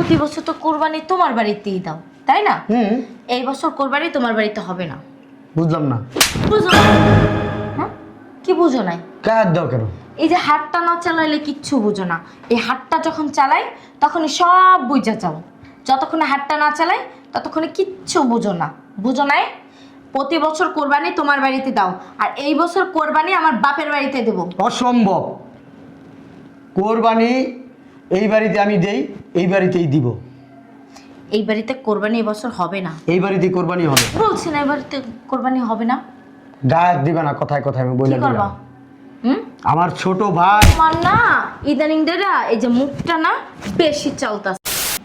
প্রতি বছর তো কোরবানি তোমার বাড়িতেই দাও, তাই না? এই বছর কোরবানি তোমার বাড়িতে হবে না। বুঝলাম না। বুঝো না? হ্যাঁ, কি বুঝো নাই? কার দাও কেন? এই যে হাতটা না চালাইলে কিচ্ছু বুঝো না। এই হাতটা যখন চালাই তখনই সব বুঝা যাও। যতক্ষণে হাতটা না চালাই ততক্ষণে কিচ্ছু বুঝো না। বুঝো নাই? প্রতি বছর কোরবানি তোমার বাড়িতে দাও, আর এই বছর কোরবানি আমার বাপের বাড়িতে দেব। অসম্ভব। কোরবানি এই বাড়িতে আমি দেই, এই বাড়িতেই দিব। এই বাড়িতে কোরবানি এই বছর হবে না। এই বাড়িতেই কোরবানি হবে। বলছি না এই বাড়িতে কোরবানি হবে না। ডাক দিবা না, কথায় কথায় আমি বলে কি করবা? দিলাম। আমার ছোট ভাই আমার না ইদানিং দেরা এই যে মুখটা না বেশি চলতাছে।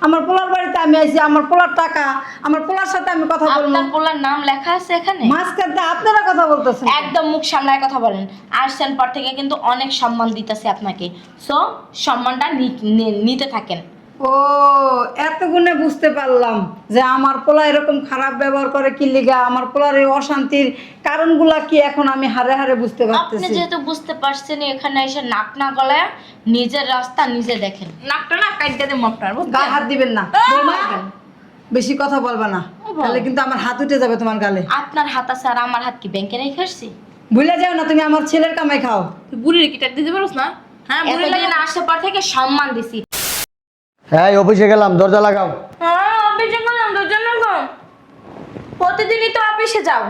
আমার পোলার বাড়িতে আমি আইছি, আমার পোলার টাকা, আমার পোলার সাথে আমি কথা বলবো। আপনার পোলার নাম লেখা আছে এখানে? মাঝখানে আপনারা কথা বলতেছেন। একদম মুখ সামলায় কথা বলেন। আসছেন পর থেকে কিন্তু অনেক সম্মান দিতেছে আপনাকে, সো সম্মানটা নিতে থাকেন। ও এত গুণে বুঝতে পারলাম যে আমার পোলা এরকম খারাপ ব্যবহার করে কি লিগা, আমার পোলার এই অশান্তির কারণগুলা কি এখন আমি হারে হারে বুঝতে আপনি পারতেছি। যেহেতু বুঝতে পারছেন এখানে এসে নাক না গলায় নিজের রাস্তা নিজে দেখেন। নাকটা না কাটতে দে মপটার গায়ে হাত দিবেন না বৌমা, বেশি কথা বলবা না, তাহলে কিন্তু আমার হাত উঠে যাবে তোমার গালে। আপনার হাত আছে আর আমার হাত কি ব্যাংকে রেখে আসছি? ভুলে যাও না তুমি আমার ছেলের কামাই খাও। তুই বুড়ির কি টাকা দিতে পারোস না? হ্যাঁ বুড়ি এতদিন আসার পর থেকে সম্মান দিছি। হ্যাঁ অফিসে গেলাম, দরজা লাগাও। হ্যাঁ অফিসে গেলাম তোর জন্য গো। প্রতিদিনই তো অফিসে যাও,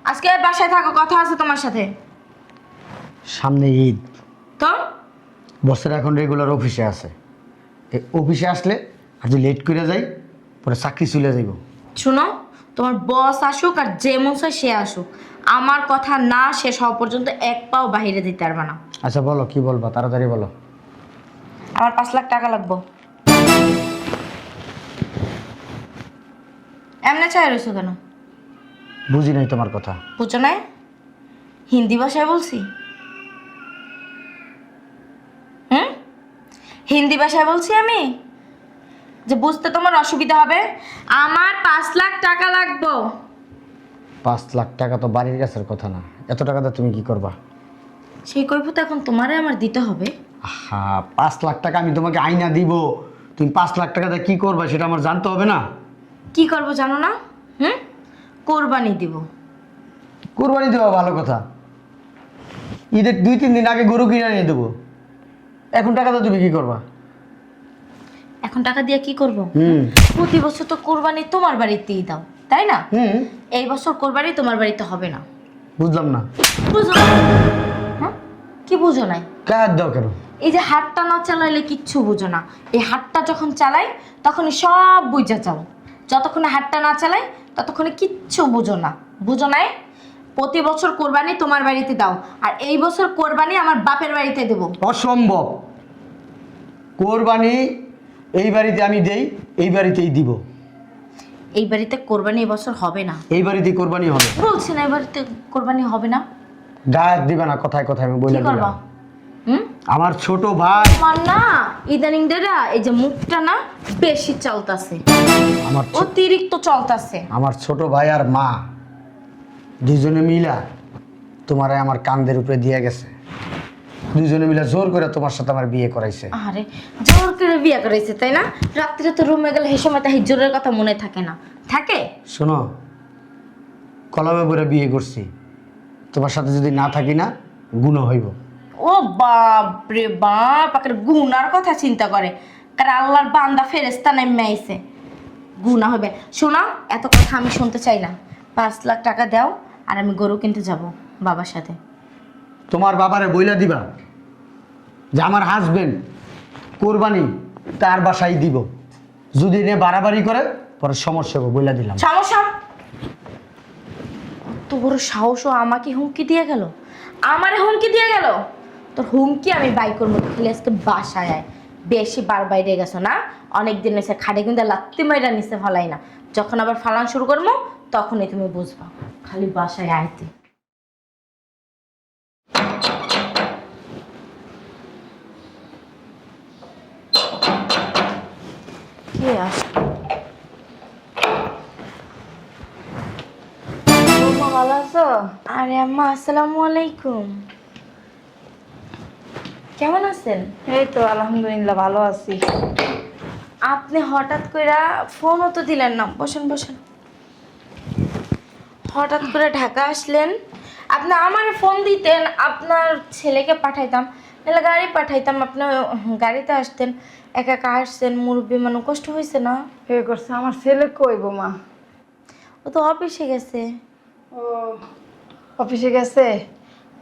আজকে বাসায় থাকো, কথা আছে তোমার সাথে। সামনে ঈদ, তো বছর এখন রেগুলার অফিসে আছে। এই অফিসে আসলে আর যদি লেট করে যাই পরে চাকরি চলে যাইব। শুনো, তোমার বস আসুক আর যে মন চায় সে আসুক, আমার কথা না শেষ হওয়া পর্যন্ত এক পাও বাইরে দিতে পারবে না। আচ্ছা বলো, কি বলবা তাড়াতাড়ি বলো। আমার 5 লাখ টাকা লাগবে। এমনি চাই রয়েছো কেন? বুঝি নাই তোমার কথা। বুঝো নাই? হিন্দি ভাষায় বলছি। হিন্দি ভাষায় বলছি আমি, যে বুঝতে তোমার অসুবিধা হবে। আমার 5 লাখ টাকা লাগবে। 5 লাখ টাকা তো বাড়ির গাছের কথা না, এত টাকাতে তুমি কি করবা? সেই কৈফিয়ত এখন তোমারে আমার দিতে হবে। হ্যাঁ 5 লাখ টাকা আমি তোমাকে আইনা দিব, তুমি 5 লাখ টাকাতে কি করবা সেটা আমার জানতে হবে না? কি করব জানো না? কোরবানি দিব। কোরবানি দেওয়া ভালো কথা, ঈদের 2-3 দিন আগে গরু কিনে নিয়ে দেবো, এখন টাকাতে তুমি কি করবা? এখন টাকা দিয়ে কি করব? হুম প্রতি বছর তো কোরবানি তোমার বাড়িতেই দাও, তাই না? হুম এই বছর কোরবানি তোমার বাড়িতে হবে না। বুঝলাম না। বুঝো না? হ্যাঁ, কি বুঝো নাই? কার দাও কেন? এই যে হাতটা না চালাইলে কিচ্ছু বুঝো না। এই হাতটা যখন চালাই তখনই সব বুঝা যাও। যতক্ষণে হাতটা না চালাই ততক্ষণে কিচ্ছু বুঝো না। বুঝো নাই? প্রতি বছর কোরবানি তোমার বাড়িতে দাও, আর এই বছর কোরবানি আমার বাপের বাড়িতে দেব। অসম্ভব। কোরবানি এই বাড়িতে আমি দেই, এই বাড়িতেই দিব। এই বাড়িতে কোরবানি এই বছর হবে না। এই বাড়িতেই কোরবানি হবে। বলছি না এই বাড়িতে কোরবানি হবে না। ডাক দিবা না, কথায় কথায় আমি বলে কি করবা? দিলাম। আমার ছোট ভাই আমার না ইদানিং দেরা এই যে মুখটা না বেশি চলতাছে, আমার অতিরিক্ত চলতাছে। আমার ছোট ভাই আর মা দুজনে মিলা তোমার আমার কান্দের উপরে দিয়ে গেছে। দুজনে মিলা জোর করে তোমার সাথে আমার বিয়ে করাইছে। আরে জোর করে বিয়ে করেছে তাই না? রাত্রে তো রুমে গেলে সেই সময় তাই জোরের কথা মনে থাকে না? থাকে? শোনো, কলমে পরে বিয়ে করছি, তোমার সাথে যদি না থাকি না গুনাহ হইব। ও বাপ রে বাপ, আকার গুনার কথা চিন্তা করে, কারণ আল্লাহর বান্দা ফেরেশতা নেমে আইছে, গুনাহ হবে। শোনা, এত কথা আমি শুনতে চাই না। 5 লাখ টাকা দাও আর আমি গরু কিনতে যাব বাবার সাথে। তোমার বাবারে বইলা দিবা যে আমার হাজবেন্ড কোরবানি তার বাসায় দিব, যদি নে বাড়াবাড়ি করে পরে সমস্যা হবে, বইলা দিলাম। সমস্যা? কত বড় সাহসও আমাকে হুমকি দিয়ে গেল, আমারে হুমকি দিয়ে গেল। তোর হুমকি আমি বাই করবো, খালি আজকে বাসায় আয়। বেশি বার বাইরে গেছো না, অনেকদিন এসে খাটে কিন্তু লাত্তি মাইরা নিচে ফালাই না, যখন আবার ফালান শুরু করবো তখনই তুমি বুঝবা। খালি বাসায় আইতে। কে আসছে? বৌমা ভালো আছো? আরে আম্মা আসসালামু আলাইকুম, কেমন আছেন? এই তো আলহামদুলিল্লাহ ভালো আছি। আপনি হঠাৎ করে ফোনও তো দিলেন না। বসেন বসেন। হঠাৎ করে ঢাকা আসলেন, আপনি আমারে ফোন দিতেন, আপনার ছেলেকে পাঠাইতাম, নাহলে গাড়ি পাঠাইতাম, আপনি গাড়িতে আসতেন। একা একা আসছেন, মুরব্বী মানুষ, কষ্ট হয়েছে না? এ করছে আমার ছেলে কইব মা। ও তো অফিসে গেছে। ও অফিসে গেছে।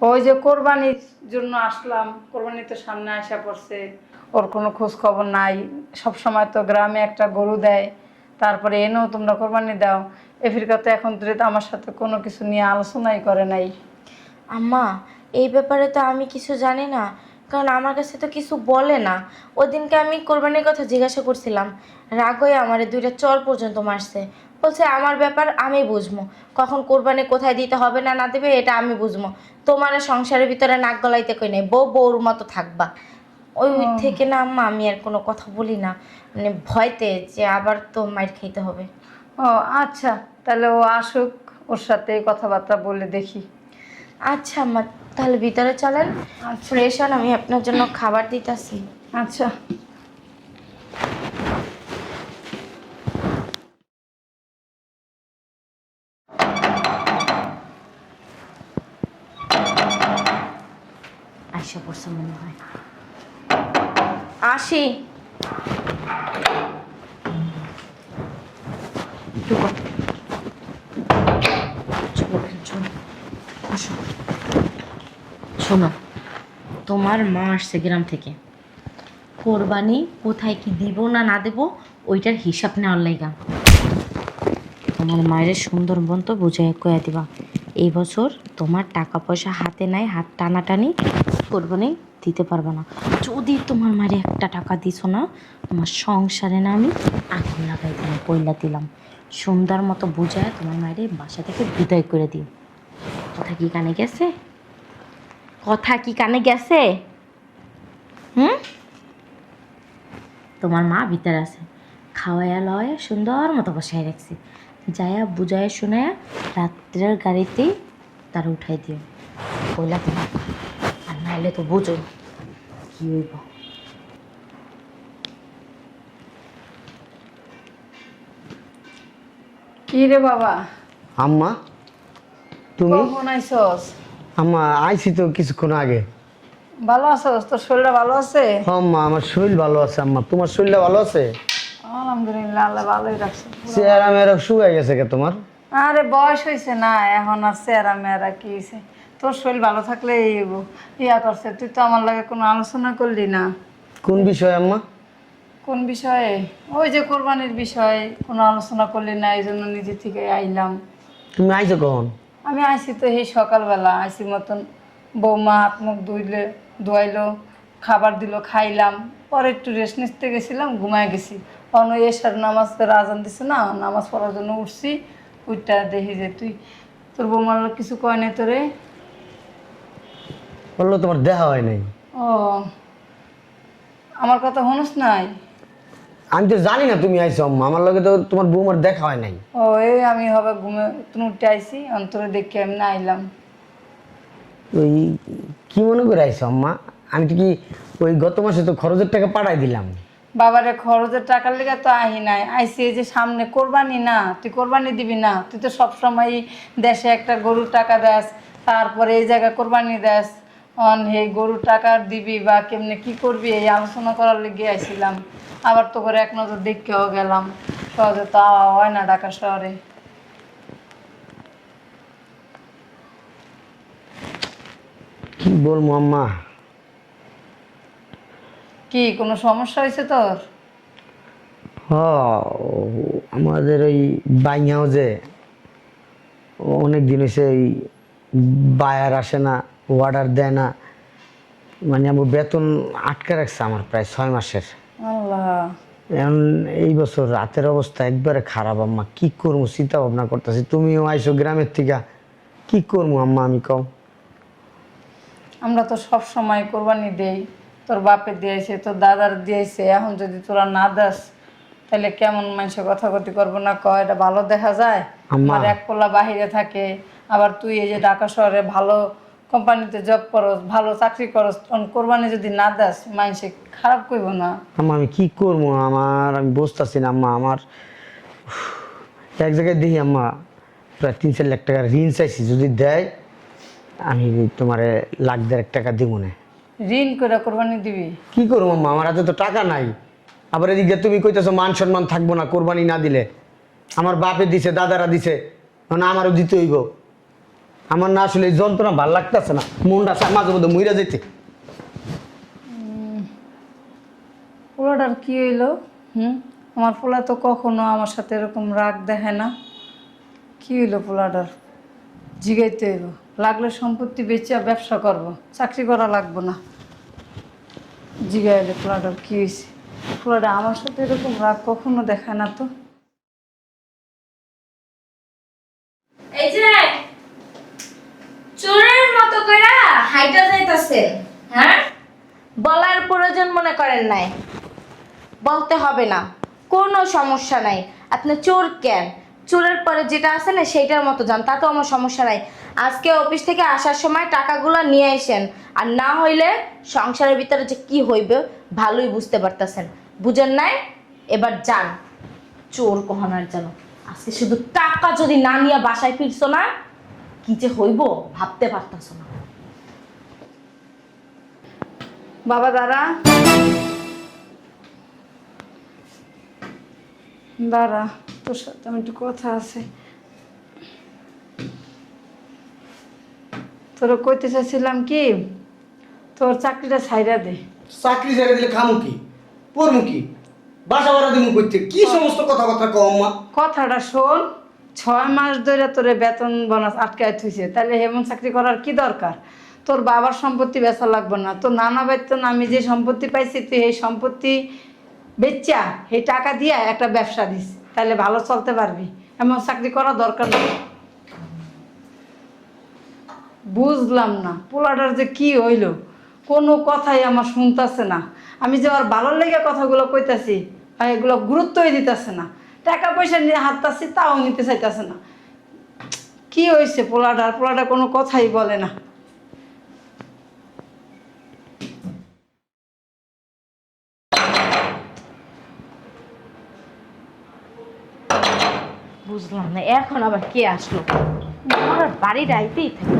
ওই যে কোরবানির জন্য আসলাম, কোরবানি তো সামনে আসা পড়ছে, ওর কোনো খোঁজ খবর নাই। সব সময় তো গ্রামে একটা গরু দেয়, তারপরে এনেও তোমরা কোরবানি দাও। এফিরকা তো এখন ধরে তো আমার সাথে কোনো কিছু নিয়ে আলোচনাই করে নাই। আম্মা, এই ব্যাপারে তো আমি কিছু জানি না, কারণ আমার কাছে তো কিছু বলে না। ওদিনকে আমি কোরবানির কথা জিজ্ঞাসা করছিলাম, রাগ হয়ে আমারে 2টা চর পর্যন্ত মারছে। বলছে আমার ব্যাপার আমি বুঝবো, কখন কোরবানি কোথায় দিতে হবে না না দেবে এটা আমি বুঝবো। তোমার সংসারের ভিতরে নাক গলাইতে কই নাই, বউ বউর মতো থাকবা। ওই থেকে না আম্মা আমি আর কোনো কথা বলি না, মানে ভয়তে যে আবার তো মাইর খাইতে হবে। ও আচ্ছা, তাহলে ও আসুক, ওর সাথে কথাবার্তা বলে দেখি। আচ্ছা আম্মা, তাহলে ভিতরে চলেন, ফ্রেশ হন, আমি আপনার জন্য খাবার দিতেছি। আচ্ছা। আশা করছে মনে হয়। আসি। ঢুকো। চলো, চলো, বসো। শোনো, তোমার মা আসছে গ্রাম থেকে, কোরবানি কোথায় কি দিব না না দেব ওইটার হিসাব নেওয়ার লাইগা। তোমার মায়ের সুন্দরবন তো বুঝাই কয়া দিবা, এই বছর তোমার টাকা পয়সা হাতে নাই, হাত টানাটানি কোরবানি দিতে পারবে না। যদি তোমার মায়ের একটা টাকা দিছো না, তোমার সংসারে না আমি আগুন লাগাই দিলাম, কইলা দিলাম। সুন্দর মতো বুঝায় তোমার মায়ের বাসা থেকে বিদায় করে দিও। কথা কি কানে গেছে? কথা কি কানে গেছে? হুম? তোমার মা ভিতরে আছে, খাওয়াইয়া লওয়া সুন্দর মতো বসায় রাখছি, যায়া বুঝায় শোনায়া রাত্রের গাড়িতেই তারা উঠাই দিও, কইলা তোমার। আর নাইলে তো বুঝো কি হইব। কি রে বাবা, আম্মা তুমি? কখন আইসস? আম্মা আইছি তো কিছুক্ষণ আগে। ভালো আছস? তোর শরীরটা ভালো আছে? হ্যাঁ আম্মা, আমার শরীর ভালো আছে। আম্মা তোমার শরীরটা ভালো আছে? আলহামদুলিল্লাহ, আল্লাহ ভালোই রাখছে। চেহারা মেয়েরা শুকাই গেছে কে তোমার? আরে বয়স হয়েছে না, এখন আর চেহারা মেয়েরা কি হয়েছে? তোর শরীর ভালো থাকলে ইয়া করছে। তুই তো আমার লাগে কোনো আলোচনা করলি না। কোন বিষয় আম্মা? কোন বিষয়ে? ওই যে কোরবানির বিষয়ে কোনো আলোচনা করলি না, এই জন্য নিজে থেকে আইলাম। তুমি আইছো কখন? আমি আইছি তো এই সকালবেলা আইসি মতন, বৌমা হাত মুখ ধুইলো, খাবার দিল, খাইলাম, পরে একটু রেস্ট নিতে গেছিলাম, ঘুমায় গেছি। অন এসার নামাজ আজান দিছে না, নামাজ পড়ার জন্য উঠছি, উঠটা দেখি যে তোর বৌমার কিছু কয় নাই তোরে? বললো তোমার দেখা হয় নাই। ও, আমার কথা শুনুস নাই? আমি তো জানি না তুমি আইছো আম্মা, আমার লগে তো তোমার বৌমার দেখা হয় নাই। ও, এই আমি হবে ঘুমে তুমি উঠে আইসি, অন্তরে দেখে আমি না আইলাম। ওই কি মনে করে আইছো আম্মা? আমি তো কি ওই গত মাসে তো খরচের টাকা পাঠাই দিলাম। বাবারে খরচের টাকার লেগে তো আহি নাই, আইসি এই যে সামনে কোরবানি না, তুই কোরবানি দিবি না? তুই তো সবসময় দেশে একটা গরুর টাকা দেস, তারপরে এই জায়গায় কোরবানি দেস, এই গরুর টাকা দিবি বা কেমনে কি করবি এই আলোচনা করার লেগে আইছিলাম। আবার তো করে এক নজর দেখেও গেলাম, সহজে তো আওয়া হয় না ঢাকা শহরে। কি বলবো আম্মা? কি কোনো সমস্যা হয়েছে তোর? হ, আমাদের ওই বাইং হাউসে অনেক দিন হয়েছে ওই বায়ার আসে না, অর্ডার দেয় না, মানে আমার বেতন আটকে রাখছে আমার প্রায় 6 মাসের। আল্লাহ, এখন এই বছর রাতের অবস্থা একবারে খারাপ আম্মা, কি করবো চিন্তা ভাবনা করতেছি। তুমিও আইসো গ্রামের থেকে, কি করবো আম্মা আমি কও? আমরা তো সব সময় কোরবানি দেই, তোর বাপের দিয়েছে, তোর দাদার দিয়েছে, এখন যদি তোরা না দাস তাহলে কেমন মানুষে কথা কথি করবো না, কয় এটা ভালো দেখা যায়? আম্মা। আমার এক পোলা বাহিরে থাকে, আবার তুই এই যে ঢাকা শহরে ভালো কোম্পানিতে জব করস, ভালো চাকরি করস, তখন কোরবানি যদি না দাস মানুষে খারাপ কইব না। আম্মা আমি কি করবো, আমি বুঝতেছি না আম্মা। আমার এক জায়গায় দেখি আম্মা প্রায় 3-4 লাখ টাকা ঋণ চাইছি, যদি দেয় আমি তোমারে 1,00,000 টাকা দিব না। ঋণ করে কোরবানি দিবি? কি করবো আম্মা, আমার হাতে তো টাকা নাই। আবার এদিক দিয়ে তুমি কইতেছো মান সম্মান থাকবো না কোরবানি না দিলে। আমার বাপে দিছে, দাদারা দিছে, মানে আমারও দিতে হইব। আমার না আসলে এই যন্ত্রণা ভাল লাগতেছে না, মনটা মাঝে মধ্যে মইরা যেতে। পোলাটার কি হইলো? আমার পোলা তো কখনো আমার সাথে এরকম রাগ দেখায় না। কি হইলো পোলাটার? জিগাইতে হইব, লাগলে সম্পত্তি বেচে ব্যবসা করব, চাকরি করা লাগবো না। জিগাইলে পোলাটার কি হয়েছে? পোলাটা আমার সাথে এরকম রাগ কখনো দেখায় না তো। এই যে চোরের মতো কইরা হাইটা যাইতাছেন, হ্যাঁ? বলার প্রয়োজন মনে করেন নাই, বলতে হবে না, কোনো সমস্যা নাই। আপনি চোর কেন, চোরের পরে যেটা আছে না সেইটার মতো যান, তাতেও আমার সমস্যা নাই। আজকে অফিস থেকে আসার সময় টাকাগুলো নিয়ে আসেন, আর না হইলে সংসারের ভিতরে যে কি হইবে ভালোই বুঝতে পারতেছেন। বুঝেন নাই? এবার যান, চোর কখনার জানো। আজকে শুধু টাকা যদি না নিয়ে বাসায় ফিরছো না, কি যে হইব ভাবতে পারতাছো না। বাবা দাঁড়া, দাঁড়া, তোর সাথে আমি একটু কথা আছে। তোরা কইতে চাইছিলাম কি, তোর চাকরিটা ছাইরা দে। চাকরি ছেড়ে দিলে খামু কি, পড়মু কি, বাসা ভাড়া দিমু করতে, কি সমস্ত কথাবার্তা কও আম্মা। কথাটা শোন, 6 মাস ধরে তোরে বেতন বোনাস আটকায় থুইছে, তাহলে হেমন চাকরি করার কি দরকার? তোর বাবার সম্পত্তি বেচা লাগবে না, তোর নানা বেতন আমি যে সম্পত্তি পাইছি তুই এই সম্পত্তি বেচা এই টাকা দিয়া একটা ব্যবসা দিস, তাহলে ভালো চলতে পারবি। এমন চাকরি করা দরকার নেই। বুঝলাম না পোলাটার যে কি হইল, কোনো কথাই আমার শুনতেছে না। আমি যে ওর ভালো লেগে কথাগুলো কইতাছি আর এগুলো গুরুত্বই দিতেছে না। টাকা পয়সা নিয়ে হাততাছি তাও নিতে চাইতেছে না। কি হয়েছে পোলাটার? পোলাটা কোনো কথাই বলে না। বুঝলাম না এখন আবার কে আসলো, আমার বাড়ির আইতেই থাকে।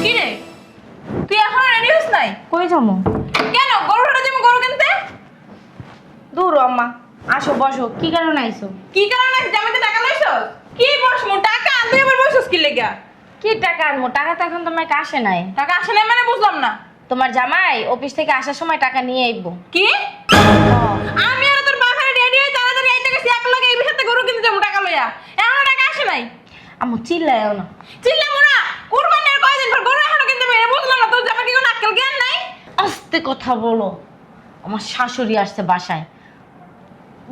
কি রে, তুই এখনো রেডি হস নাই? কই যাবো? কেন গরু হাটে যাবো, গরু কিনতে? দূর আম্মা, আসো বসো। কি কারণে আইছো? কি কারণে জামাইতে টাকা লইছস? কি বসমু টাকা আনতে এবার বসছস কি লেগা? কি টাকা আনবো? টাকা তো এখন তোমার কাছে নাই। টাকা আসে না মানে বুঝলাম না। তোমার জামাই অফিস থেকে আসার সময় টাকা নিয়ে আইবো। কি? আমি আর তোর বাপের রেডি হয়ে তাড়াতাড়ি আইতে গেছি এক লগে এই বিষয়তে গরু কিনতে যাবো টাকা লইয়া, এখনো টাকা আসে নাই। আম্মু চিল্লায়ও না। চিল্লামু না, কুরবানির কয়দিন পর গরু এখনো কিনতে পারি বুঝলাম না, তোর জামাই কি কোনো আক্কেল জ্ঞান নাই? আস্তে কথা বলো, আমার শাশুড়ি আসছে বাসায়,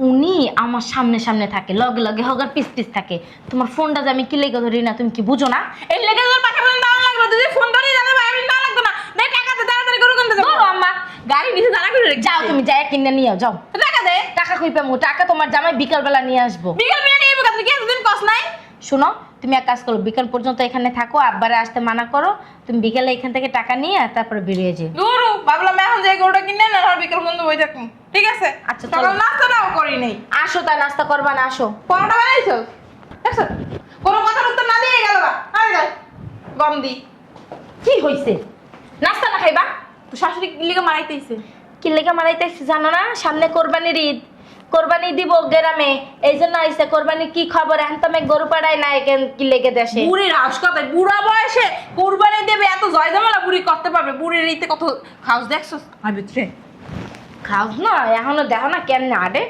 উনি আমার সামনে সামনে থাকে, লগে লগে হগার পিস পিস থাকে। তোমার ফোনটা যে আমি কি লেগে ধরি না, তুমি কি বুঝো না? এই লেগে তোর পাখা পর্যন্ত দাঁড়ান লাগলো, তুই ফোন ধরে জানো ভাই আমি না লাগতো না। দে টাকা দে তাড়াতাড়ি গরু কিনতে যাবো। ধরো আম্মা, গাড়ি নিচে দাঁড়া করে রেখে যাও তুমি যাই কিনে নিয়ে যাও। তো টাকা দে। টাকা কই পামু? টাকা তোমার জামাই বিকাল বেলা নিয়ে আসবো। বিকাল বিকাল নিয়ে যাবো, তুই কি এতদিন কস নাই? শোনো, তুমি এক কাজ করো, বিকাল পর্যন্ত এখানে থাকো, আব্বারে আসতে মানা করো। তুমি বিকেলে এখান থেকে টাকা নিয়ে তারপরে বেরিয়ে যাও। দূর ভাবলাম এখন যে গরুটা কিনে না আর বিকাল পর্যন্ত বই থাকুন। ঠিক আছে আচ্ছা, চলো। সকাল নাস্তাটাও করি নাই। আসো, তাই নাস্তা করবা না? আসো। পরোটা বানাইছো? দেখছো কোনো কথার উত্তর না দিয়ে গেল বা আরে যাই গম দি। কি হইছে? নাস্তা না খাইবা? তো শাশুড়ি লিগে মারাইতেইছে। কি লেগে মারাইতেছি জানো না? সামনে কোরবানির ঈদ, কোরবানি দিব গ্রামে, এই জন্য আইসে। কোরবানি কি খবর? এখন তো আমি গরু পাড়াই না, কি লেগে দেশে। বুড়ির হাউস কথায় বুড়া বয়সে কুরবানি দেবে, এত জয়জমেলা বুড়ি করতে পারবে? বুড়ির ইতে কত হাউস দেখছো আর ভিতরে খাওস না এখনো, দেখো না কেমনে আডে।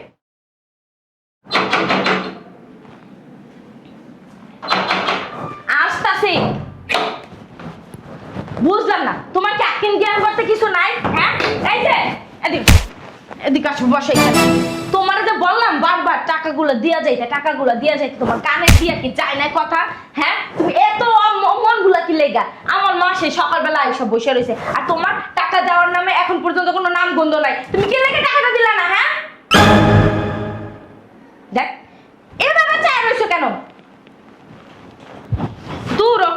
আসতাছি। বুঝলাম না তোমার কি আকিম জ্ঞান করতে কিছু নাই? হ্যাঁ এই যে এদিক এদিক আসো, বসে এখানে। তোমার যে বললাম বারবার টাকাগুলো দিয়া যাইতে, টাকাগুলো দিয়া যাইতে, তোমার কানে দিয়া কি যায় না কথা? হ্যাঁ তুমি এত মনগুলা কি লেগা? আমার মা সেই সকালবেলা এইসব বসে রয়েছে, আর তোমার টাকা দেওয়ার নামে এখন পর্যন্ত কোনো নাম গন্ধ নাই। তুমি কি লেগে টাকাটা দিলা না? হ্যাঁ দেখ এভাবে চায় রয়েছো কেন? দূর হ।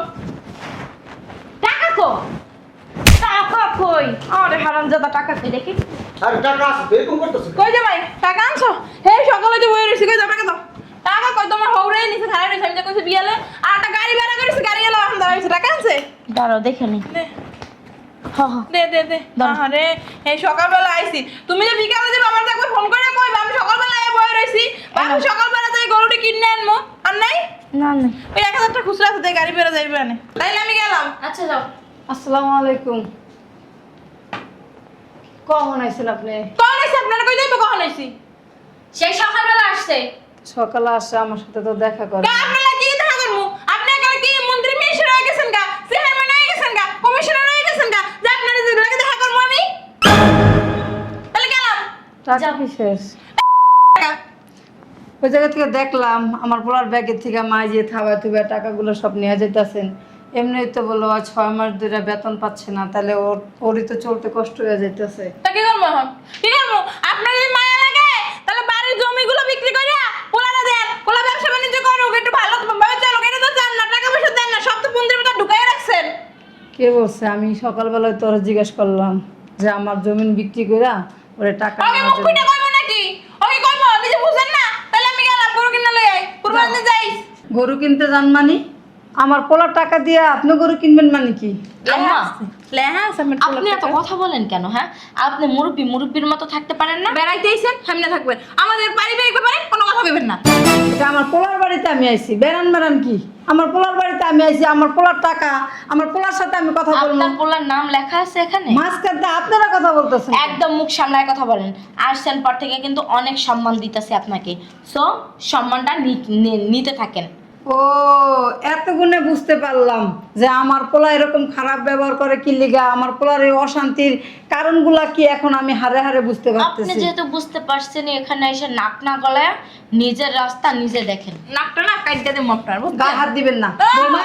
হারামজাদা টাকা কই দেখি। আর টাকা আছে তো এরকম করতেছ কই জামাই টাকা আনছো? হে সকালে যে বই রইছি কই দাও টাকা দাও। টাকা কই তোমার হৌরেই নিছে খারাপ রইছে আমি যে কইছি বিয়ালে আর একটা গাড়ি ভাড়া করেছি গাড়ি এলো এখন দাঁড়াইছে টাকা আনছে। দাঁড়াও দেখে নি। দে হ হ দে দে দে আরে এই সকালবেলা আইছি তুমি যে বিকালে যে বাবার একবার ফোন করে কইবা আমি সকালবেলা আই বই রইছি আমি সকালবেলা যাই গরুটি কিনে আনমু আর নাই না না ওই 1000 টাকা খুচরা আছে গাড়ি বেরা যাইবে না তাইলে আমি গেলাম। আচ্ছা যাও। আসসালামু আলাইকুম। কখন আইছেন আপনি? কোন আইছে আপনারা কই যাইবো কখন আইছি? সেই সকালবেলা আসছে। সকালে আসে আমার সাথে তো দেখা করে। কা আপনারা কি দেখা করমু? আপনি একালে কি মন্ত্রী মিনিস্টার হয়ে গেছেন গা? চেয়ারম্যান হয়ে গেছেন গা? কমিশনার হয়ে গেছেন গা? যে আপনারা যে লাগে দেখা করমু আমি? তাহলে গেলাম। টাকা কি শেষ? টাকা ওই জায়গা থেকে দেখলাম আমার পোলার ব্যাগের থেকে মাই যে থাবা থুবা টাকাগুলো সব নিয়ে যেতেছেন। এমনি তো বললো 6 মাস ধরে বেতন পাচ্ছে না, তাহলে ওরই তো চলতে কষ্ট হয়ে যাইতেছে। তা কি করবো এখন? কি করবো? আপনার যদি মায়া লাগে তাহলে বাড়ির জমিগুলো বিক্রি করে পোলারা দেন, পোলা ব্যবসা বাণিজ্য করুক, একটু ভালো ভাবে চলুক। এটা তো চান না, টাকা পয়সা দেন না, সব তো বন্ধুর ভিতর ঢুকাই রাখছেন। কে বলছে? আমি সকালবেলায় তোরা জিজ্ঞেস করলাম যে আমার জমিন বিক্রি করে ওরে টাকা ওকে নেওয়ার মুখ জন্য। ফুটে কইবো নাকি? ওকে কইবো নিজে বুঝেন না? তাহলে আমি গেলাম গরু কিনা লই আই, কুরবানি যাইস। গরু কিনতে যান মানে? আমার পোলার টাকা দিয়ে আপনি গরু কিনবেন মানে কি? আম্মা লেহা আছে আমার আপনি এত কথা বলেন কেন? হ্যাঁ আপনি মুরব্বির মতো থাকতে পারেন না? বেড়াইতে আইছেন, সামনে থাকবেন। আমাদের পারিবারিক ব্যাপারে কোনো কথা কইবেন না। এটা আমার পোলার বাড়িতে আমি আইছি, বেড়ান কি? আমার পোলার বাড়িতে আমি আইছি, আমার পোলার টাকা, আমার পোলার সাথে আমি কথা বলবো। আপনার পোলার নাম লেখা আছে এখানে? মাঝখানে আপনারা কথা বলতেছেন। একদম মুখ সামলায় কথা বলেন। আসছেন পর থেকে কিন্তু অনেক সম্মান দিতেছে আপনাকে, সো সম্মানটা নিতে থাকেন। ও এত গুণে বুঝতে পারলাম যে আমার পোলা এরকম খারাপ ব্যবহার করে কি লিগা, আমার পোলার এই অশান্তির কারণগুলা কি এখন আমি হারে হারে বুঝতে আপনি পারতেছি। যেহেতু বুঝতে পারছেন এখানে এসে নাক না গলায় নিজের রাস্তা নিজে দেখেন। নাকটা না কাইটা দে মপটার গায়ে হাত দিবেন না বৌমা,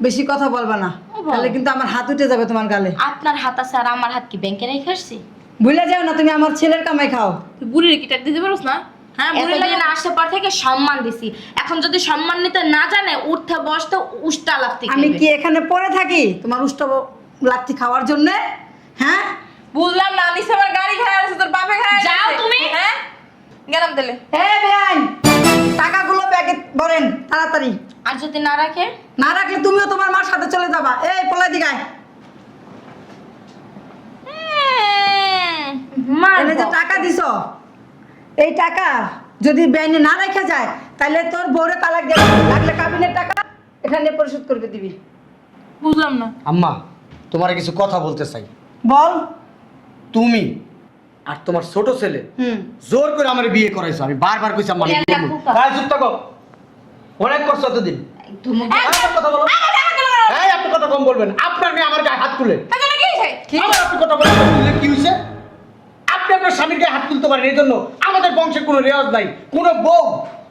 বেশি কথা বলবা না, তাহলে কিন্তু আমার হাত উঠে যাবে তোমার গালে। আপনার হাত আছে আর আমার হাত কি ব্যাংকে রেখে আসছি? ভুলে যাও না, তুমি আমার ছেলের কামাই খাও। তুই বুড়ির কি টাক দিতে পারোস না? হ্যাঁ বুড়ি লাগে এতদিন আসার পর থেকে সম্মান দিছি, এখন যদি সম্মান নিতে না জানে উঠতে বসতে উষ্টা লাগতে আমি কি এখানে পড়ে থাকি তোমার উষ্টা লাথি খাওয়ার জন্য? হ্যাঁ বুঝলাম না, নিছে আমার গাড়ি খারাপ আছে, তোর বাপে খারাপ যাও তুমি। হ্যাঁ গেলাম তাহলে। হ্যাঁ বেআইন, টাকাগুলো ব্যাগে ভরেন তাড়াতাড়ি। আর যদি না রাখে? না রাখলে তুমিও তোমার মার সাথে চলে যাবা। এই পোলাই দিগায় এনে যে টাকা দিছো, এই টাকা যদি ব্যাংকে না রেখে যায় তাহলে তোর বউরে তালাক দেবে, লাগলে কাবিনের টাকা এখানে পরিশোধ করবে দিবি। বুঝলাম না। আম্মা তোমার কিছু কথা বলতে চাই। বল। তুমি আর তোমার ছোট ছেলে জোর করে আমার বিয়ে করাইছো। আমি বারবার কইছি আমার বিয়ে করবো। ভাই চুপ থাকো, অনেক করছো এতদিন। ধুমুক একটা কথা বলো। এই আপনি কথা কম বলবেন। আপনার মেয়ে আমার গায়ে হাত তুলে। তাহলে কি হইছে? আবার আপনি কথা বলতে তুললে কি হইছে? আপনি আপনার স্বামীর গায়ে হাত তুলতে পারেন, এই জন্য আমাদের বংশে কোনো রেওয়াজ নাই। কোনো বউ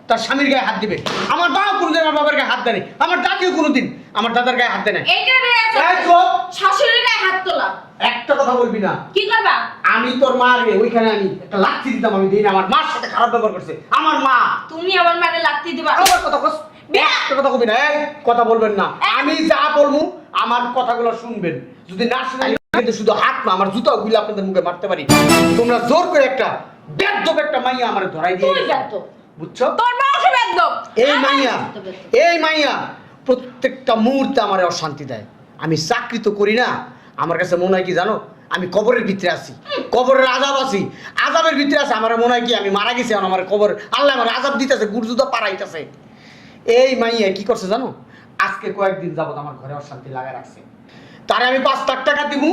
তার স্বামীর গায়ে হাত দিবে। আমার বাবা কোনোদিন আমার বাবার গায়ে হাত দেয়নি, আমার দাদিও কোনোদিন আমার দাদার গায়ে হাত দেয় না। এইটা রে আছে এই চুপ। শাশুড়ির গায়ে হাত তোলা। একটা কথা বলবি না। কি করবা? আমি তোর মা রে ওইখানে আমি একটা লাঠি দিতাম, আমি দিই না। আমার মার সাথে খারাপ ব্যবহার করছে আমার মা। তুমি আমার মারে লাত্তি দিবা? আমার কথা কস, একটা কথা কবি না। এই কথা বলবেন না। আমি যা বলবো আমার কথাগুলো শুনবেন। যদি না শুনেন কিন্তু শুধু হাত না, আমার জুতাও গুলো আপনাদের মুখে মারতে পারি। তোমরা জোর করে একটা বেদ্যপ একটা মাইয়া আমার ধরাই দিয়ে তুই গেছো। বেদ্যপ। বুঝছো? তোর বংশ বেদ্যপ। এই মাইয়া প্রত্যেকটা মুহূর্তে আমার অশান্তি দেয়। আমি চাকরি তো করি না, আমার কাছে মনে হয় কি জানো, আমি কবরের ভিতরে আছি, কবরের আযাব আছি, আযাবের ভিতরে আছে। আমার মনে হয় কি আমি মারা গেছি, আমার কবর আল্লাহ আমার আযাব দিতেছে, গুরজুদা পাড়াইতেছে। এই মাইয়া কি করছে জানো, আজকে কয়েকদিন যাবত আমার ঘরে অশান্তি লাগা রাখছে। তারে আমি 5 লাখ টাকা দিব,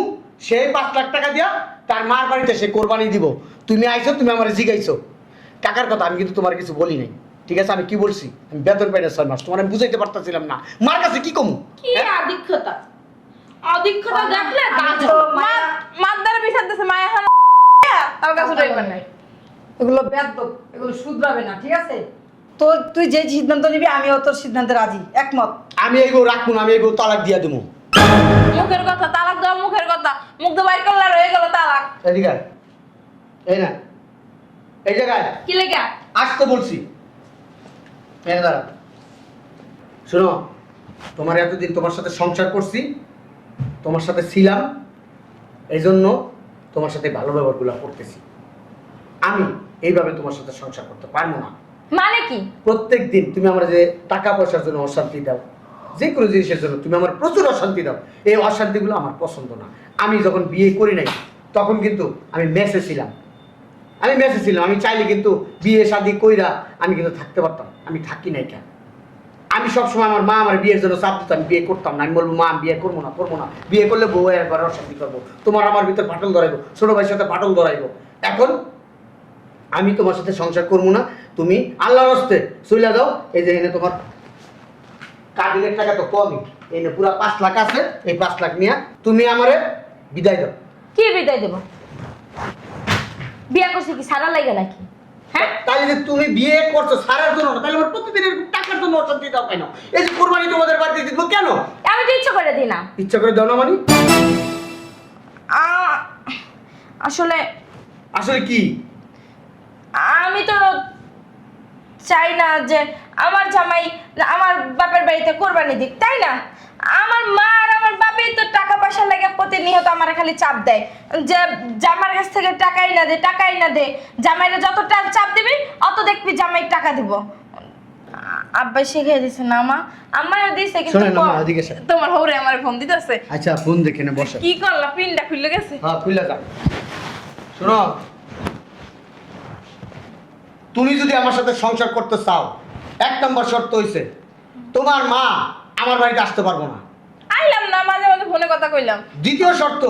সেই 5 লাখ টাকা দিয়া তার মার বাড়িতে সে কোরবানি দিব। তুমি আইছো, তুমি আমার জিগাইছো টাকার কথা, আমি কিন্তু তোমার কিছু বলি নাই। ঠিক আছে, আমি কি বলছি, আমি বেতন পাই না 6 মাস, তোমার আমি বুঝাইতে পারতাছিলাম না। মার কাছে কি কমু? কি আদিক্ষতা, আদিক্ষতা দেখলে মাদার বিচার দিছে মায়া খান তার কাছে যাইবেন না। এগুলো বেদ্যপ, এগুলো শুধরাবে না, ঠিক আছে? তুই যে সিদ্ধান্ত নিবি আমিও তোর সিদ্ধান্তে রাজি, একমত। আমি এই বউ রাখবো না, আমি এই বউ তালাক দিয়া দেবো। মুখের কথা তালাক দেওয়া, মুখের কথা মুখ দিয়ে বাইর করলে আর হয়ে গেল তালাক। এদিকে আয়। এই না, এই জায়গায় কি লেগা? আসতে বলছি। এই দাঁড়া, শোনো, তোমার এতদিন তোমার সাথে সংসার করছি, তোমার সাথে ছিলাম, এই জন্য তোমার সাথে ভালো ব্যবহারগুলো করতেছি। আমি এইভাবে তোমার সাথে সংসার করতে পারবো না। মানে কি? প্রত্যেক দিন তুমি আমার যে টাকা পয়সার জন্য অশান্তি দাও, যে কোনো জিনিসের জন্য তুমি আমার প্রচুর অশান্তি দাও, এই অশান্তিগুলো আমার পছন্দ না। আমি যখন বিয়ে করি নাই তখন কিন্তু আমি মেসে ছিলাম, আমি চাইলে কিন্তু বিয়ে শাদী কইরা আমি কিন্তু থাকতে পারতাম, আমি থাকি নাই কেন? আমি সবসময় আমার মা আমার বিয়ের জন্য চাপ দিত, আমি বিয়ে করতাম না। আমি বলবো মা বিয়ে করবো না, বিয়ে করলে বউ একবার অশান্তি করবো, তোমার আমার ভিতরে ফাটল ধরাইবো, ছোট ভাইয়ের সাথে ফাটল ধরাইবো। এখন আমি তোমার সাথে সংসার করবো না, তুমি আল্লাহর হস্তে চলে যাও। এই যে এনে তোমার কাবিনের টাকা তো কমই, এনে পুরা 5 লাখ আছে, এই 5 লাখ নিয়ে তুমি আমারে বিদায় দাও। কি বিদায় দেব? বিয়া করছি কি সারা লাগে নাকি? হ্যাঁ, তাহলে যে তুমি বিয়ে করছো সারার জন্য না, তাহলে আমার প্রতিদিন এরকম টাকার জন্য অশান্তি দাও কেন? এই যে কোরবানি তোমাদের বাড়িতে দিব কেন? আমি তো ইচ্ছা করে দিই না। ইচ্ছা করে দাও না মানে? আসলে আসলে কি? আমি তো চাই না যে আমার জামাই আমার বাপের বাড়িতে কোরবানি দিক, তাই না? আমার মা আর আমার বাপই তো টাকা পয়সা লাগে প্রতিনিয়ত আমার খালি চাপ দেয় যে জামার কাছ থেকে টাকাই না দে। জামাইরা যত চাপ দিবি অত দেখবি জামাই টাকা দিব। আব্বা শিখিয়ে দিছে না মা, আমারও দিছে কিন্তু শোনেন না এদিকে এসে। তোমার হৌরে আমার ফোন দিতেছে। আচ্ছা ফোন দেখে না বসে। কি করলা? পিনটা খুলে গেছে। হ্যাঁ খুলে যাও। শোনো, তুমি যদি আমার সাথে সংসার করতে চাও, 1 নম্বর শর্ত হইছে তোমার মা আমার বাড়িতে আসতে পারবো না। আইলাম না, মাঝে মাঝে ফোনে কথা কইলাম। দ্বিতীয় শর্ত,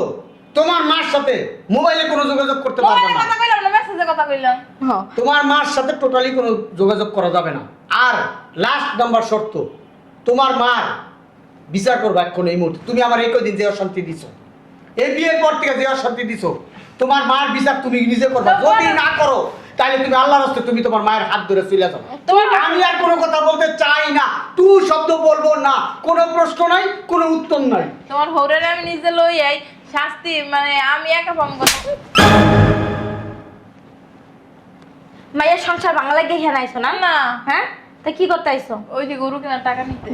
তোমার মার সাথে মোবাইলে কোনো যোগাযোগ করতে পারবো মোবাইলে না। কথা কইলাম না, মেসেজে কথা কইলাম। হ্যাঁ, তোমার মার সাথে টোটালি কোনো যোগাযোগ করা যাবে না। আর লাস্ট নাম্বার শর্ত, তোমার মার বিচার করবা এখন এই মুহূর্তে। তুমি আমার এই কদিন যে অশান্তি দিছো, এই বিয়ের পর থেকে যে অশান্তি দিছো, তোমার মার বিচার তুমি নিজে করবা। যদি না করো তাহলে তুমি আল্লাহর রাস্তায় তুমি তোমার মায়ের হাত ধরে চলে যাও। আমি আর কোনো কথা বলতে চাই না, তুই শব্দ বলবো না, কোনো প্রশ্ন নাই, কোনো উত্তর নাই। তোমার হৌরে আমি নিজে লই আই, শাস্তি মানে আমি একা পাম কথা। মায়ের সংসার বাংলা লাগে এখানে আইছো না? না, হ্যাঁ, তা কি করতে আইছো? ওই যে গরু কেনার টাকা নিতে।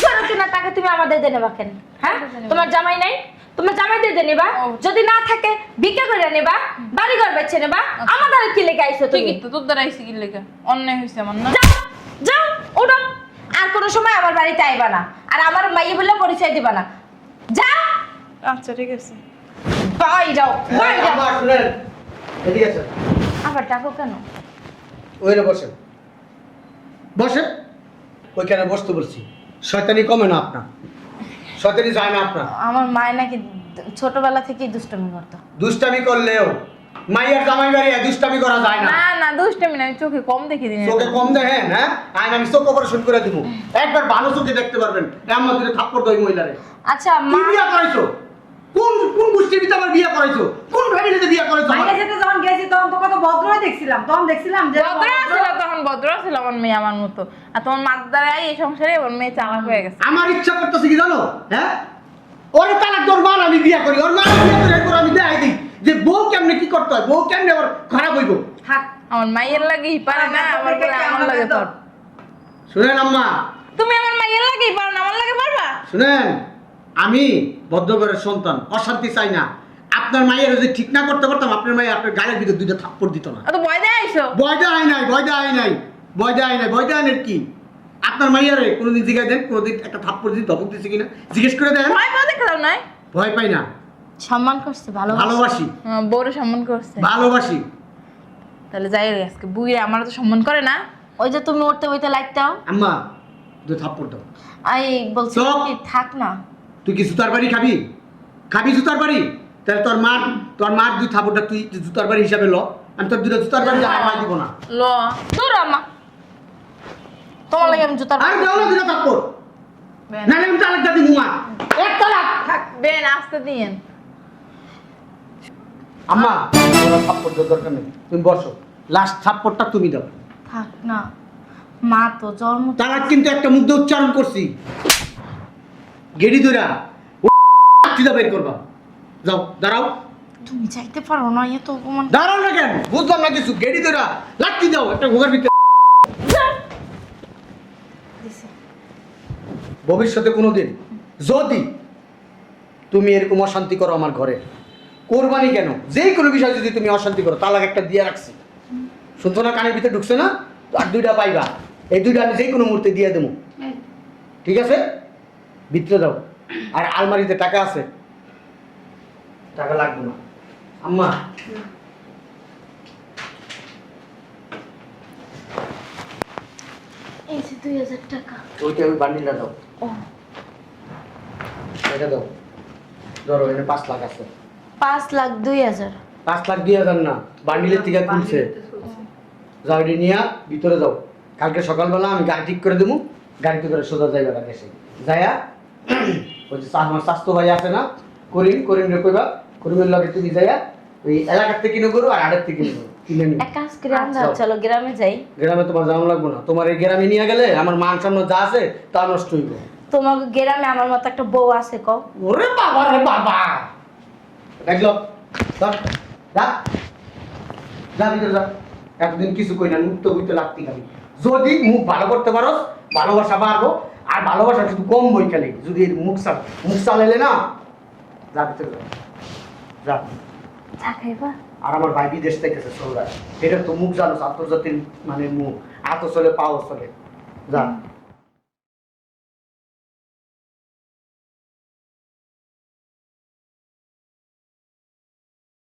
গরু কেনার টাকা তুমি আমাদের দিয়ে নেবা কেন? হ্যাঁ, তোমার জামাই নাই, তোমার জামাই দিয়ে নেবা। যদি না থাকে ভিক্ষা করে নেবা, বাড়ি ঘর বেচে নেবা। আমাদের কি লেগে আইছো তুই তুমি? কি তোর দ্বারা আইসি কি লেগে? অন্যায় হইছে আমার না? যাও যাও, ওঠো। আর কোনো সময় আমার বাড়িতে আইবা না, আর আমার মাইয়ে বলে পরিচয় দিবা না। যাও। আচ্ছা ঠিক আছে। বাই যাও, বাই যাও। আমার শুনেন, এদিকে আসেন। আবার ডাকো কেন? ওইখানে বসেন, বসেন। ওইখানে বসতে বলছি। শয়তানি কমে না আপনার, শয়তানি যায় না আপনার। আমার মায় নাকি ছোটবেলা থেকেই দুষ্টমি করতো। দুষ্টামি করলেও মাইয়ার জামাই বাড়ি দুষ্টামি করা যায় না। না না, দুষ্টামি না, আমি চোখে কম দেখি দিন। চোখে কম দেখেন? হ্যাঁ, আইন আমি চোখ অপারেশন করে দিব, একবার ভালো চোখে দেখতে পারবেন। আমার দুটো থাপ্পড় দেয় মহিলারে। আচ্ছা কি মা, বিয়ে করাইছো? কোন কোন গোষ্ঠীর ভিতরে আমার বিয়ে করাইছো? কোন ফ্যামিলিতে বিয়ে করাইছো? মাইয়া যেতে যখন গেছি তখন তো কত ভদ্রই দেখছিলাম, তখন দেখছিলাম যে ভদ্র ছিল, তখন ভদ্র ছিল আমার মেয়ে আমার মতো। আর তোমার মার দ্বারা এই সংসারে আমার মেয়ে চালাক হয়ে গেছে। আমার ইচ্ছা করতেছে কি জানো? হ্যাঁ, ওরে তালাক তোর মা আমি বিয়ে করি, ওর মা বিয়ে করে এরপর আমি দেখাই দিই যে বউ কেমনে কি করতে হয়, বউ কেমনে ওর খারাপ হইব। থাক। আমার মাইয়ের লাগেই পারে না, আমার বলে আমার লাগে তোর। শুনেন আম্মা, তুমি আমার মাইয়ের লাগেই পারো না, আমার লাগে পারবা? শুনেন, আমি ভদ্রঘরের সন্তান, অশান্তি চাই না। আপনার মায়ের যদি ঠিক না করতে পারতাম, আপনার মায়ের আপনার গালের ভিতরে 2টা থাপ্পড় দিত না। অত ভয় দেয় আইসো? ভয় দেয় নাই, ভয় দেয় নাই, ভয় দেয় নাই। ভয় দেয় কি? আপনার মাইয়ারে কোনোদিন জিজ্ঞাসা দেন, কোনোদিন একটা থাপ্পড় দিন ধমক দিচ্ছে কিনা জিজ্ঞেস করে দেন। ভয় পাও দেখে দাও নাই? ভয় পাই না, সম্মান করছে, ভালোবাসি, বউরে সম্মান করছে। ভালোবাসি। তাহলে যাই রে আজকে বুইরে আমার তো সম্মান করে না। ওই যে তুমি উঠতে বইতে লাইটাও। আম্মা 2 থাপ্পড় দাও। আই বলছি চুপ। কি থাক না। তুই কি জুতার বাড়ি খাবি? খাবি জুতার বাড়ি? তাহলে তোর মার 2 থাপ্পড়টা তুই জুতার বাড়ি হিসাবে ল। আমি তোর 2টা জুতার বাড়ি আমার দিব না। ল দূর আম্মা, তোমার লাগে আমি জুতার আর দাও না 2টা থাপ্পড়, বেন নাহলে আমি তালাক দাদি মুমা, এক তালাক। বেন আসতে দিয়েন। আম্মা তোমার থাপ্পড় দেওয়ার দরকার নেই, তুমি বসো। লাস্ট থাপ্পড়টা তুমি দাও। থাক না, মা তো জন্ম তালাক কিন্তু একটা মুখ দিয়ে উচ্চারণ করছি, গেড়ি ধরা চিদা বের করবা। যাও, দাঁড়াও। তুমি চাইতে পারো না, এত অপমান। দাঁড়াও না কেন? বুঝলাম না কিছু। গেড়ি ধরা লাঠি দাও একটা ঘোগার ভিতরে। ভবিষ্যতে কোনোদিন যদি তুমি এরকম অশান্তি করো আমার ঘরে, কোরবানি কেন, যে কোনো বিষয় যদি তুমি অশান্তি করো তালাক একটা দিয়ে রাখছি, শুনছো না? কানের ভিতরে ঢুকছে না? আর 2টা পাইবা, এই 2টা আমি যে কোনো মুহূর্তে দিয়ে দেবো, ঠিক আছে? ভিতরে দাও। আর আলমারিতে টাকা আছে, টাকা লাগবে না। আম্মা এই যে 2000 টাকা। ওইটা ওই বান্ডিলটা দাও, ও এটা দাও। ধরো এখানে 5 লাখ আছে। 5,02,000। 5 লাখ 2,000 না, বান্ডিলের থেকে খুলছে। যাও এটি নিয়ে ভিতরে যাও, কালকে সকালবেলা আমি গাড়ি ঠিক করে দেবো, গাড়িতে করে সোজা যাইবা তাকে এসে যাইয়া ওই যে আমার স্বাস্থ্য ভাই আছে না, করিম রে কইবা, করিমের লগে তুমি যাইয়া ওই এলাকার থেকে কিনে করো আর আড়ের থেকে কিনে করো, কিনে নিও। এক কাজ করে আমরা চলো গ্রামে যাই। গ্রামে তোমার যাওয়া লাগবো না, তোমার এই গ্রামে নিয়ে গেলে আমার মান সম্মান যা আছে তা নষ্ট হইব। তোমাকে গ্রামে আমার মতো একটা বউ আছে কও। ওরে বাবা রে বাবা, দেখলো যা যা যা ভিতরে যা, এতদিন কিছু কই না, মুক্ত বইতে লাগতে খালি। যদি মুখ ভালো করতে পারো ভালোবাসা বাড়বো, আর ভালোবাসা শুধু কম বই খালি, যদি এর মুখ চালাইলে না, যা ভিতরে যা যা। চা খাইবা? আর আমার ভাই বিদেশ থেকে চলে, এটা তো মুখ জানো আন্তর্জাতিক মানে মুখ, এত চলে পাও চলে, যা।